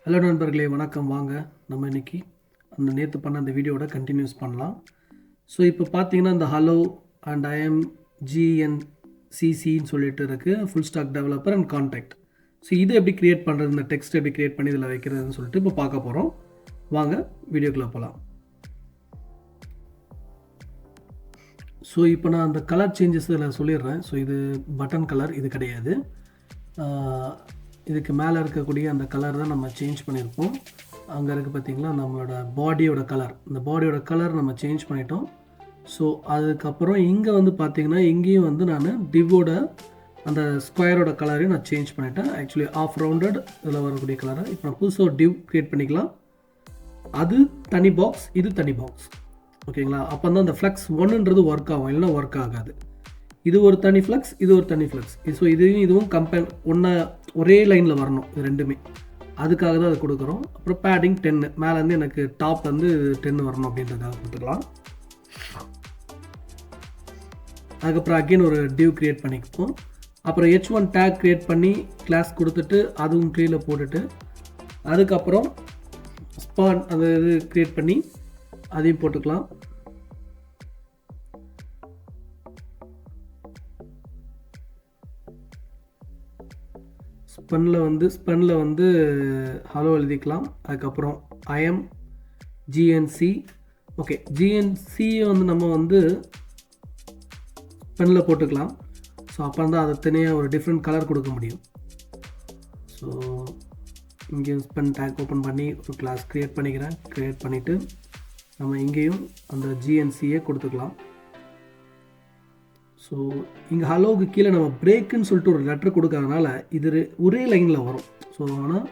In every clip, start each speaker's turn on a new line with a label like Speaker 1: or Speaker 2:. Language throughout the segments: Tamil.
Speaker 1: ஹலோ நண்பர்களே, வணக்கம். வாங்க நம்ம இன்றைக்கி நேற்று பண்ண அந்த வீடியோட கண்டினியூஸ் பண்ணலாம். ஸோ இப்போ பார்த்தீங்கன்னா இந்த ஹலோ அண்ட் ஐஎம் GN-CCன்னு சொல்லிட்டு இருக்குது, full stock developer and contact. So இதை எப்படி க்ரியேட் பண்ணுறது, இந்த டெக்ஸ்ட் எப்படி க்ரியேட் பண்ணி இதில் வைக்கிறதுன்னு சொல்லிட்டு இப்போ பார்க்க போகிறோம். வாங்க வீடியோக்குள்ளே போகலாம். ஸோ இப்போ நான் அந்த கலர் சேஞ்சஸ் இதில் சொல்லிடுறேன். ஸோ இது பட்டன் கலர், இது கிடையாது. இதுக்கு மேலே இருக்கக்கூடிய அந்த கலர் தான் நம்ம சேஞ்ச் பண்ணியிருப்போம். அங்கே இருக்குது பார்த்திங்களா நம்மளோட பாடியோட கலர். இந்த பாடியோட கலர் நம்ம சேஞ்ச் பண்ணிட்டோம். ஸோ அதுக்கப்புறம் இங்கே வந்து பார்த்திங்கன்னா இங்கேயும் வந்து நான் டிவோட அந்த ஸ்கொயரோட கலரையும் நான் சேஞ்ச் பண்ணிட்டேன். ஆக்சுவலி ஆஃப் ரவுண்டட் இதில் வரக்கூடிய கலரை இப்போ நான் புதுசாக ஒரு டிவ் க்ரியேட் பண்ணிக்கலாம். அது தனி பாக்ஸ், இது தனி பாக்ஸ். ஓகேங்களா? அப்போ தான் அந்த ஃப்ளக்ஸ் ஒன்றுன்றது ஒர்க் ஆகும், இல்லைன்னா ஒர்க் ஆகாது. இது ஒரு தனி ஃப்ளக்ஸ், இது ஒரு தனி ஃப்ளக்ஸ். ஸோ இதுவும் கம்பேர் ஒரே லைனில் வரணும், இது ரெண்டுமே. அதுக்காக தான் அதை கொடுக்குறோம். அப்புறம் பேடிங் 10, மேலேருந்து எனக்கு டாப் வந்து 10 வரணும் அப்படின்றதுக்காக கொடுத்துக்கலாம். அதுக்கப்புறம் அகெயின் ஒரு டிவ் க்ரியேட் பண்ணிக்குவோம். அப்புறம் H1 டேக் க்ரியேட் பண்ணி கிளாஸ் கொடுத்துட்டு அதுவும் ட்ரீல போட்டுட்டு அதுக்கப்புறம் ஸ்பான் அந்த இது க்ரியேட் பண்ணி அதையும் போட்டுக்கலாம். ஸ்பென்னில் வந்து ஹலோ எழுதிக்கலாம். அதுக்கப்புறம் ஐஎம் GNC. ஓகே, GNCயை வந்து நம்ம வந்து ஸ்பென்னில் போட்டுக்கலாம். ஸோ அப்போ தான் அதை தனியாக ஒரு டிஃப்ரெண்ட் கலர் கொடுக்க முடியும். ஸோ இங்கேயும் ஸ்பென் டேக் ஓப்பன் பண்ணி ஒரு கிளாஸ் க்ரியேட் பண்ணிக்கிறேன். க்ரியேட் பண்ணிவிட்டு நம்ம இங்கேயும் அந்த GNCயை கொடுத்துக்கலாம். ஸோ இங்கே ஹலோவுக்கு கீழே நம்ம பிரேக்குன்னு சொல்லிட்டு ஒரு லெட்டர் கொடுக்கறதுனால இது ஒரே லைனில் வரும். ஸோ ஆனால்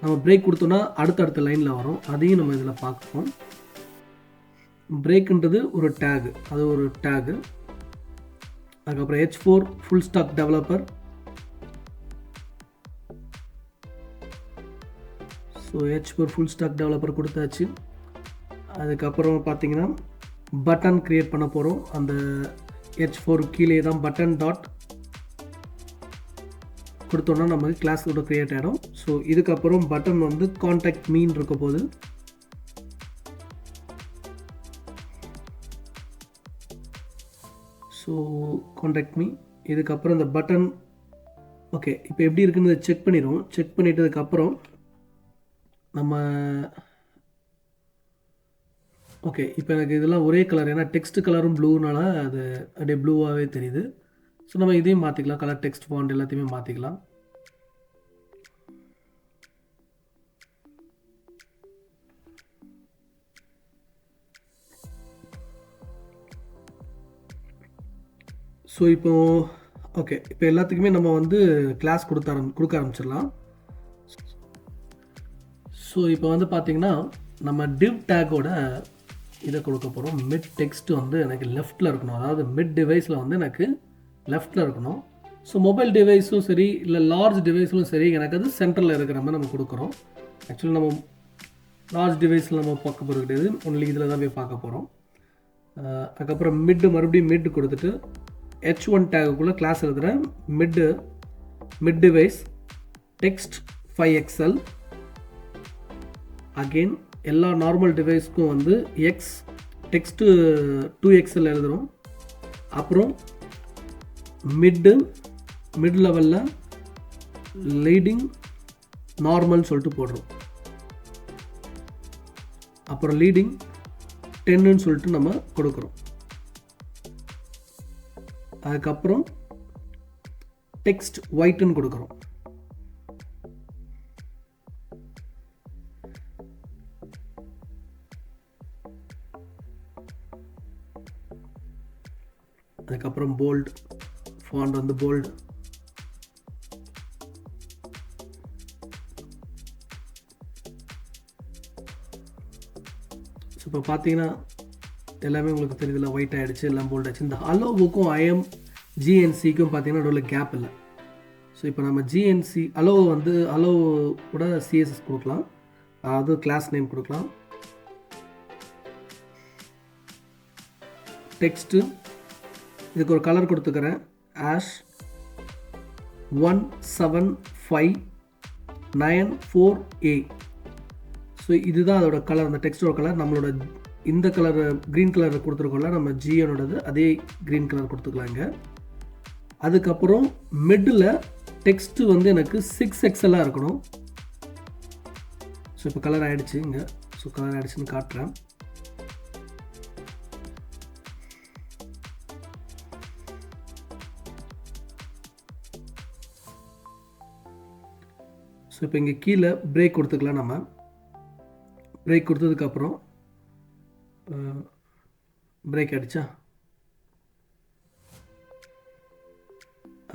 Speaker 1: நம்ம பிரேக் கொடுத்தோன்னா அடுத்தடுத்த லைனில் வரும். அதையும் நம்ம இதில் பார்ப்போம். பிரேக்குன்றது ஒரு டேகு, அது ஒரு டேகு. அதுக்கப்புறம் H4 full stock developer. So H4 full stock developer கொடுத்தாச்சு. அதுக்கப்புறம் பார்த்தீங்கன்னா பட்டன் க்ரியேட் பண்ண போகிறோம். அந்த H4 கீழே தான் பட்டன் டாட் கொடுத்தோன்னா நமக்கு கிளாஸ் கூட க்ரியேட் ஆகிடும். ஸோ இதுக்கப்புறம் பட்டன் வந்து கான்டாக்ட் மீன் இருக்க போது. So contact me. இதுக்கப்புறம் இந்த பட்டன் ஓகே இப்போ எப்படி இருக்குன்னு செக் பண்ணிடுவோம். செக் பண்ணிட்டதுக்கப்புறம் நம்ம ஓகே இப்போ எனக்கு இதெல்லாம் ஒரே கலர், ஏன்னா டெக்ஸ்ட் கலரும் ப்ளூனால அது அப்படியே ப்ளூவாகவே தெரியுது. ஸோ நம்ம இதையும் மாற்றிக்கலாம், கலர் டெக்ஸ்ட் ஃபாண்ட் எல்லாத்தையுமே மாற்றிக்கலாம். ஸோ இப்போ ஓகே இப்போ எல்லாத்துக்குமே நம்ம வந்து கிளாஸ் கொடுக்க ஆரம்பிச்சிடலாம். ஸோ இப்போ வந்து பார்த்திங்கன்னா நம்ம டிவ் டேக்கோட இதை கொடுக்க போகிறோம். மிட் டெக்ஸ்ட் வந்து எனக்கு லெஃப்ட்டில் இருக்கணும், அதாவது மிட் டிவைஸில் வந்து எனக்கு லெஃப்ட்டில் இருக்கணும். ஸோ மொபைல் டிவைஸும் சரி இல்லை லார்ஜ் டிவைஸ்லும் சரி எனக்கு அது சென்டரில் இருக்கிற மாதிரி நம்ம கொடுக்குறோம். ஆக்சுவலி நம்ம லார்ஜ் டிவைஸில் நம்ம பார்க்க போகிறது கிடையாது, ஒன்லி இதில் தான் போய் பார்க்க போகிறோம். அதுக்கப்புறம் மறுபடியும் மிட் கொடுத்துட்டு H1 டேக்குள்ளே கிளாஸ் எழுதுகிறேன். Mid device text 5XL. Again எல்லா நார்மல் டிவைஸ்க்கும் வந்து டெக்ஸ்ட்டு 2XL எழுதுகிறோம். அப்புறம் மிட் லெவலில் லீடிங் நார்மல்னு சொல்லிட்டு போடுறோம். அப்புறம் லீடிங் 10ன்னு சொல்லிட்டு நம்ம கொடுக்குறோம். அதுக்கப்புறம் டெக்ஸ்ட் ஒயிட்னு கொடுக்குறோம். அதுக்கப்புறம் போல்டு ஃபாண்ட் வந்து போல்டு. ஸோ இப்போ பார்த்தீங்கன்னா எல்லாமே உங்களுக்கு தெரியுதுல, ஒயிட் ஆகிடுச்சு, எல்லாம் போல்ட் ஆகிடுச்சு. இந்த அலோவுக்கும் ஐஎம் GNCக்கும் பார்த்தீங்கன்னா நடுவில் கேப் இல்லை. ஸோ இப்போ நம்ம GNC அலோவோட CSS கொடுக்கலாம், அதாவது கிளாஸ் நேம் கொடுக்கலாம். டெக்ஸ்ட்டு இதுக்கு ஒரு கலர் கொடுத்துக்கிறேன், ஆஷ் 17594A ஸோ இதுதான் அதோட கலர், அந்த டெக்ஸ்டோட கலர். நம்மளோட இந்த கலர் க்ரீன் கலர் கொடுத்துருக்கோம்ல, நம்ம GNோடது அதே க்ரீன் கலர் கொடுத்துக்கலாங்க. அதுக்கப்புறம் மிடில் டெக்ஸ்ட்டு வந்து எனக்கு 6XL இருக்கணும். ஸோ இப்போ கலர் ஆகிடுச்சு இங்கே. ஸோ கலர் ஆகிடுச்சுன்னு காட்டுறேன். ஸோ இப்போ இங்கே கீழே பிரேக் கொடுத்துக்கலாம். நம்ம பிரேக் கொடுத்ததுக்கப்புறம் பிரேக் ஆகிடுச்சா,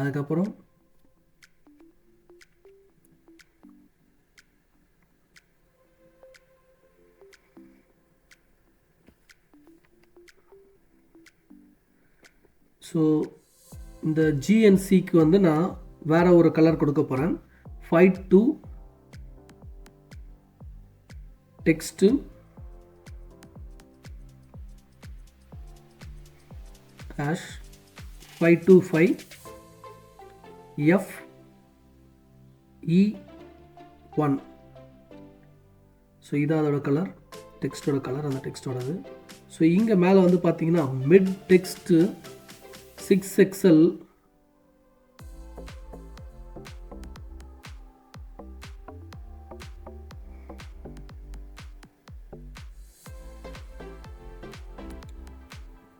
Speaker 1: அதுக்கப்புறம் ஸோ இந்த GNCக்கு வந்து நான் வேறு ஒரு கலர் கொடுக்க போகிறேன். Fight to text hash 525 FE1. So இதான் அதோட கலர், டெக்ஸ்டோட கலர், அந்த டெக்ஸ்டோடது. ஸோ இங்கே மேலே வந்து பார்த்தீங்கன்னா mid text 6XL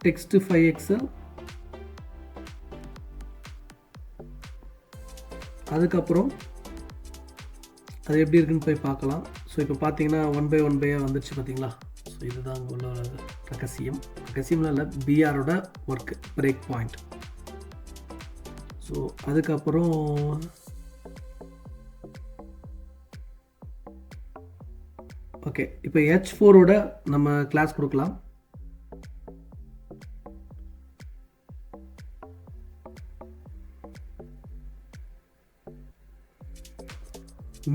Speaker 1: text 5XL, அதுக்கப்புறம் அது எப்படி இருக்குன்னு போய் பார்க்கலாம். ஸோ இப்போ பார்த்தீங்கன்னா 1 by 1 வந்துடுச்சு பார்த்தீங்களா. ஸோ இதுதான் அங்கே உள்ள ரகசியம்லாம் இல்லை, பிஆரோட ஒர்க்கு, பிரேக் பாயிண்ட். ஸோ அதுக்கப்புறம் ஓகே, இப்போ H4ஓட நம்ம கிளாஸ் கொடுக்கலாம்.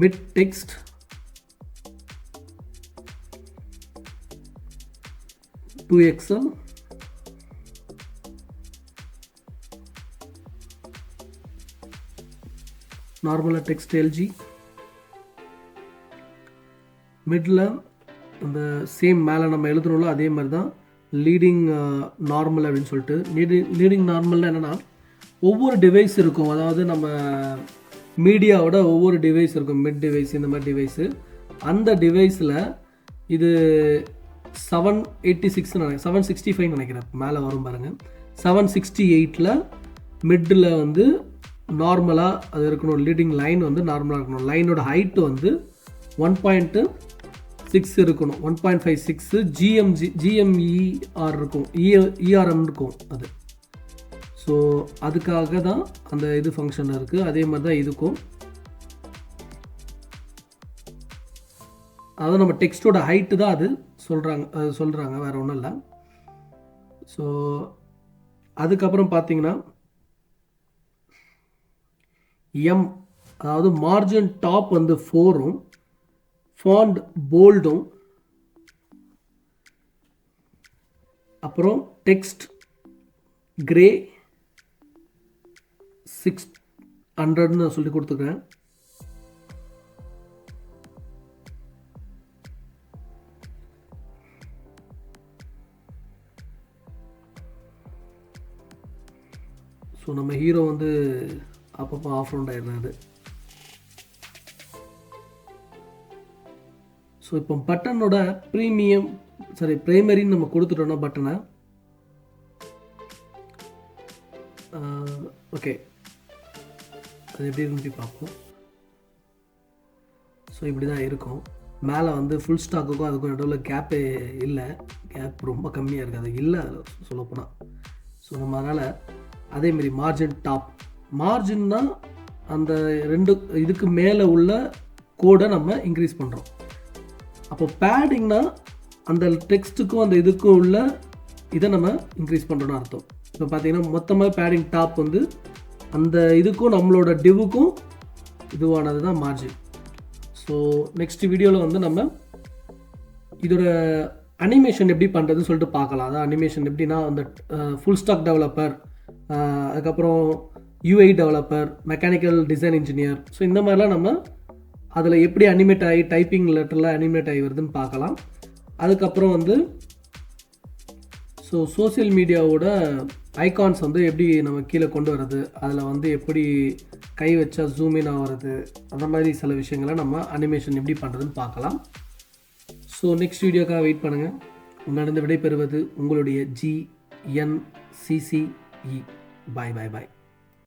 Speaker 1: mid text to XL, normal text LG, middle அந்த சேம் மேலே நம்ம எழுதுறோம்ல அதே மாதிரி தான் லீடிங் நார்மல் அப்படின்னு சொல்லிட்டு. லீடிங் நார்மல்னால் என்னென்னா ஒவ்வொரு டிவைஸ் இருக்கும், அதாவது நம்ம மீடியாவோட ஒவ்வொரு டிவைஸ் இருக்கும், மிட் டிவைஸ் இந்த மாதிரி டிவைஸு. அந்த டிவைஸில் இது 786 நினைக்கிறேன், 765 நினைக்கிறேன், மேலே வரும் பாருங்கள். 768 மிட்டில் வந்து நார்மலாக அது இருக்கணும், லீடிங் லைன் வந்து நார்மலாக இருக்கணும். லைனோட ஹைட்டு வந்து 1.6 இருக்கணும், 1.56 GMER இருக்கும், ERM இருக்கும் அது. ஸோ அதுக்காக தான் அந்த இது ஃபங்க்ஷன் இருக்குது. அதே மாதிரி தான் இதுக்கும், அதாவது நம்ம டெக்ஸ்டோட ஹைட்டு தான் அது சொல்கிறாங்க வேறு ஒன்றும் இல்லை. ஸோ அதுக்கப்புறம் பார்த்தீங்கன்னா எம், அதாவது மார்ஜின் டாப் வந்து 4ம் ஃபாண்ட் போல்டும், அப்புறம் டெக்ஸ்ட் கிரே 600ன்னு சொல்லி கொடுத்துக்கிறேன். ஸோ நம்ம ஹீரோ வந்து அப்பப்போ ஆஃப் ரவுண்ட் ஆயிடுறாரு. ஸோ இப்போ பட்டனோட பிரைமரின்னு நம்ம கொடுத்துட்டோம்னா பட்டனை, ஓகே அது எப்படி இருந்து பார்ப்போம். ஸோ இப்படி தான் இருக்கும். மேலே வந்து ஃபுல் ஸ்டாக்குக்கும் அதுக்கும் நடுவில் கேப்பே இல்லை, கேப் ரொம்ப கம்மியாக இருக்குது, அது இல்லை சொல்லப்போனால். ஸோ நம்ம அதனால் அதேமாரி மார்ஜின் டாப், மார்ஜின்னா அந்த ரெண்டு இதுக்கு மேலே உள்ள கோடை நம்ம இன்க்ரீஸ் பண்ணுறோம். அப்போ பேடிங்னா அந்த டெக்ஸ்ட்டுக்கும் அந்த இதுக்கும் உள்ள இதை நம்ம இன்க்ரீஸ் பண்ணுறோன்னு அர்த்தம். இப்போ பார்த்தீங்கன்னா மொத்தமாக பேடிங் டாப் வந்து அந்த இதுக்கும் நம்மளோட டிவுக்கும் இதுவானது தான் மார்ஜின். ஸோ நெக்ஸ்ட் வீடியோவில் வந்து நம்ம இதோட அனிமேஷன் எப்படி பண்ணுறதுன்னு சொல்லிட்டு பார்க்கலாம். அதான் அனிமேஷன் எப்படின்னா அந்த ஃபுல் ஸ்டாக் டெவலப்பர், அதுக்கப்புறம் UI developer, mechanical design engineer, so இந்த மாதிரிலாம் நம்ம அதில் எப்படி அனிமேட் ஆகி டைப்பிங் லெட்டரில் அனிமேட் ஆகி வருதுன்னு பார்க்கலாம். அதுக்கப்புறம் வந்து ஸோ சோஷியல் மீடியாவோட ஐகான்ஸ் வந்து எப்படி நம்ம கீழே கொண்டு வர்றது, அதில் வந்து எப்படி கை வச்சா ஜூம் இன் ஆகிறது, அந்த மாதிரி சில விஷயங்களை நம்ம அனிமேஷன் எப்படி பண்ணுறதுன்னு பார்க்கலாம். ஸோ நெக்ஸ்ட் வீடியோக்காக வெயிட் பண்ணுங்கள். உங்களிடம் விடைபெறுவது உங்களுடைய GNCCE. பாய் பாய் பாய்.